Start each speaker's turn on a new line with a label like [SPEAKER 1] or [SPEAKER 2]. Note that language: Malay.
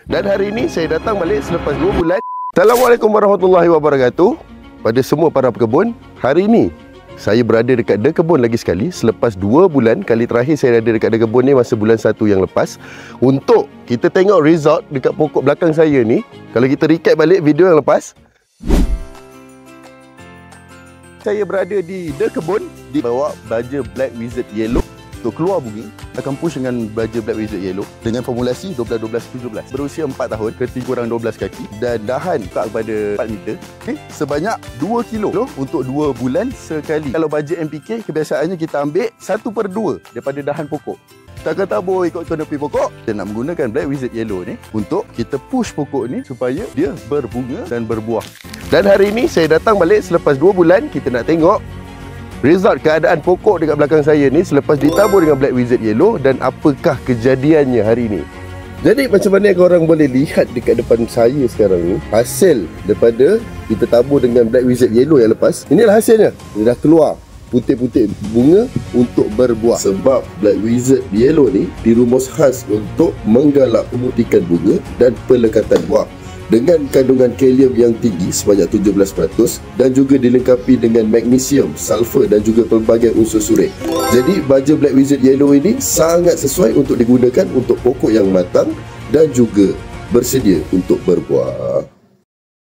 [SPEAKER 1] Dan hari ini saya datang balik selepas 2 bulan. Assalamualaikum warahmatullahi wabarakatuh. Pada semua para pekebun, hari ini saya berada dekat The Kebun lagi sekali. Selepas 2 bulan, kali terakhir saya ada dekat The Kebun ni masa bulan 1 yang lepas, untuk kita tengok result dekat pokok belakang saya ni. Kalau kita recap balik video yang lepas, saya berada di The Kebun, di bawah baja Black Wizard Yellow. Untuk keluar bunga, akan push dengan baja Black Wizard Yellow dengan formulasi 12-12-17. Berusia 4 tahun, ketinggi kurang 12 kaki dan dahan tak kepada 4 meter. Sebanyak 2 kilo untuk 2 bulan sekali. Kalau baja NPK, kebiasaannya kita ambil 1/2 daripada dahan pokok. Takkan tabur ikut kanopi pokok. Kita nak menggunakan Black Wizard Yellow ni untuk kita push pokok ni supaya dia berbunga dan berbuah. Dan hari ini saya datang balik selepas 2 bulan. Kita nak tengok result keadaan pokok dekat belakang saya ni selepas ditabur dengan Black Wizard Yellow dan apakah kejadiannya hari ni. Jadi macam mana korang boleh lihat dekat depan saya sekarang ni, hasil daripada kita tabur dengan Black Wizard Yellow yang lepas. Inilah hasilnya. Dia dah keluar putih-putih bunga untuk berbuah. Sebab Black Wizard Yellow ni dirumus khas untuk menggalak pemutikan bunga dan pelekatan buah, dengan kandungan kalium yang tinggi sebanyak 17% dan juga dilengkapi dengan magnesium, sulfur dan juga pelbagai unsur surit. Jadi baja Black Wizard Yellow ini sangat sesuai untuk digunakan untuk pokok yang matang dan juga bersedia untuk berbuah.